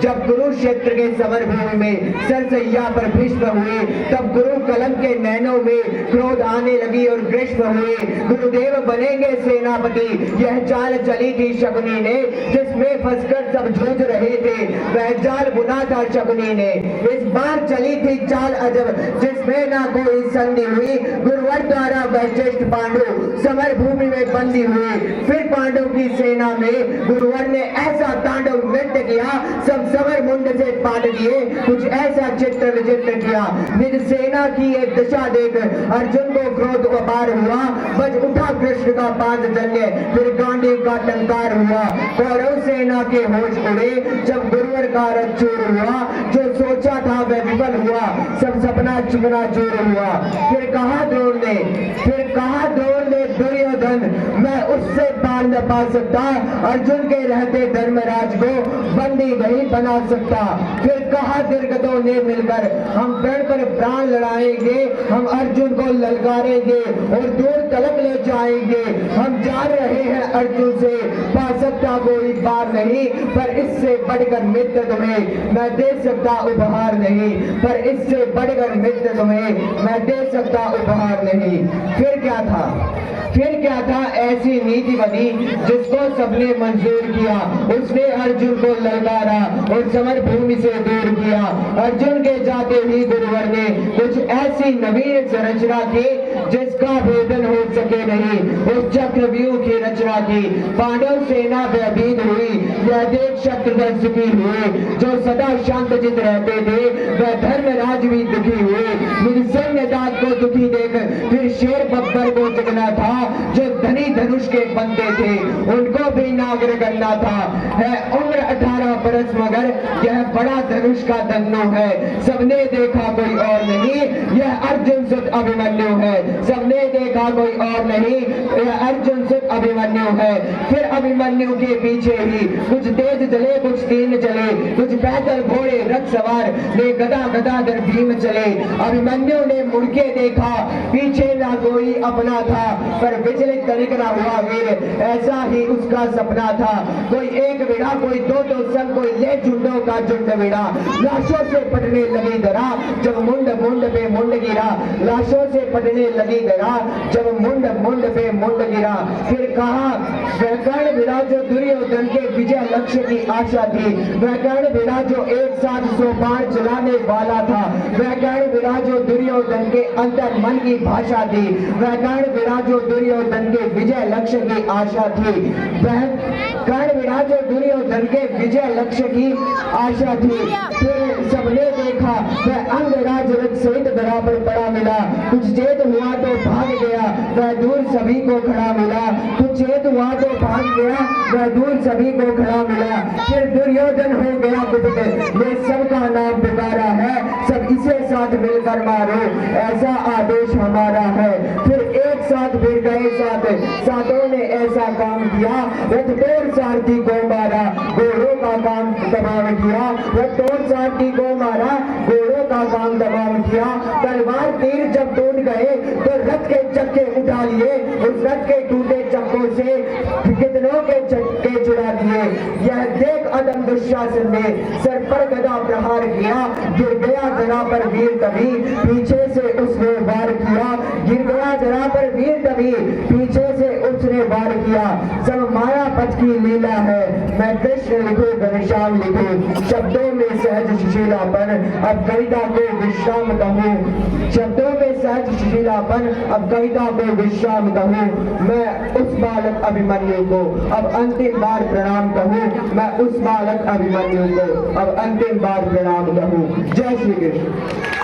जब कुरुक्षेत्र के समर भूमि में सरसैया पर भीष्म हुए, तब गुरु कलम के नैनों में क्रोध आने लगी और ग्रीष्म हुए। गुरुदेव बनेंगे सेनापति, यह चाल चली थी शकुनी ने, जिसमें फंसकर सब जूझ रहे थे, वह जाल बुना था शकुनी ने। इस बार चली थी चाल अजब, जिसमें ना कोई संधि हुई, गुरुवर द्वारा वशिष्ठ पांडु समर भूमि में बंदी हुए। फिर पांडव की सेना में गुरुवर ने ऐसा तांडव नृत्य किया, सब समर मुंड से पाट दिए, कुछ ऐसा चित्र विचित्र किया। निज सेना की एक दशा देख अर्जुन को क्रोध अपार हुआ, बज उठा कृष्ण का पांचजन्य, फिर गांडीव का टंकार हुआ। कौरव सेना के होश उड़े, जब गुरुवर का रथ चूर हुआ, जो सोचा था वह विफल हुआ, सब सपना चुकना चूर हुआ। फिर कहा द्रोण ने दुर्योधन, मैं उससे पार न पा सकता, अर्जुन के रहते धर्मराज को बंदी नहीं बना सकता। फिर कहा दुर्गतों ने मिलकर, हम प्रण पर प्राण लड़ाएंगे, हम अर्जुन को ललकारेंगे और दूर तलक ले जाएंगे। हम जा रहे हैं अर्जुन से, पा सकता कोई पार नहीं, पर इससे बढ़कर मित्र तुम्हें मैं दे सकता उपहार नहीं, पर इससे बढ़कर मित्र तुम्हें मैं दे सकता उपहार नहीं। फिर क्या था ऐसी नीति बनी जिसको सबने मंजूर किया, उसने अर्जुन को ललकारा और समर भूमि से दूर किया। अर्जुन के जाते ही गुरुवर ने कुछ ऐसी नवीन संरचना की जिसका भेदन हो सके नहीं, उस चक्रव्यूह की रचना की। पांडव सेना भयभीत हुई, यह देख शत्रुघ्न सुखी हुए, जो सदा शांत चित रहते थे वह धर्मराज भी दुखी हुए। निज सैन्य दाद को दुखी देख फिर शेर बब्बर को जगना था, जो धनी धनुष के बनते थे उनको भी नागर करना था। है उम्र 18 बरस मगर यह बड़ा धनुष का धन्नो है, सबने देखा कोई और नहीं, यह अर्जुन सुत अभिमन्यु है, सबने देखा कोई और नहीं, यह अर्जुन सुत अभिमन्यु है। फिर अभिमन्यु के पीछे ही कुछ तेज चले, कुछ तीन चले, कुछ पैदल घोड़े रथ सवार ने गदा गदाधर भीम चले। अभिमन्यु ने मुड़के देखा, पीछे ना कोई अपना था, पर विचलित तनिक ना हुआ वीर, ऐसा ही उसका सपना था। कोई एक विड़ा, कोई दो संग, कोई ले झुंडों का झुंड विड़ा, लाशों से पटने लगी धरा, जब मुंड मुंड पे मुंड गिरा, लाशों से पटने लगी धरा, जब मुंड मुंड पे मुंड गिरा। फिर कहा वह कर्ण विड़ा जो दुर्योधन के विजय लक्ष्य की आशा थी, वह कर्ण विड़ा जो एक साथ 100 बाण चलाने वाला था, वह कर्ण विड़ा जो दुर्योधन के अंतर मन की भाषा थी, वह कर्ण विड़ा जो दुर्योधन के विजय लक्ष्य की आशा थी, वह कर्ण विड़ा जो दुर्योधन के विजय लक्ष्य की आशा थी। फिर सबने देखा वह अंगराज रथ सहित धरा पर पड़ा मिला, कुछ चेत हुआ तो भाग गया, वह दूर सभी को खड़ा मिला, कुछ चेत हुआ तो भाग गया, वह दूर सभी को खड़ा मिला। फिर दुर्योधन हो गया कुपित, ये सबका नाम पुकारा है, सब इसे साथ मिलकर मारो, ऐसा आदेश हमारा है। फिर एक साथ भिड़ गए सातों ने ऐसा काम किया, रथडोर सारथी को मारा, घोड़ों का काम तमाम किया, रथडोर सारथी को मारा, घोड़ों का काम तमाम किया। तलवार तीर जब टूट गए तो रथ के चक्के उठा लिए, उस रथ के टूटे चक्कों से कितनों के चक्के चुरा दिए। यह देख अदम दुशासन ने सर पर गदा प्रहार किया, गिर गया धरा पर वीर तभी, पीछे से उसने वार किया, गिर गया धरा पर वीर तभी, पीछे से उसने वार किया। सब माया पथ की लीला है, मैं कृष्ण लिखूं घनश्याम लिखूं, शब्दों में सहज सुशीलापन, अब कविता को विश्राम कहूं, शब्दों में सहज सुशीलापन, अब कविता को विश्राम कहूं। मैं उस बालक अभिमन्यु को अब अंतिम बार प्रणाम कहूं, मैं उस बालक अभिमन्यु को अब अंतिम बार प्रणाम कहूं। जय श्री कृष्ण।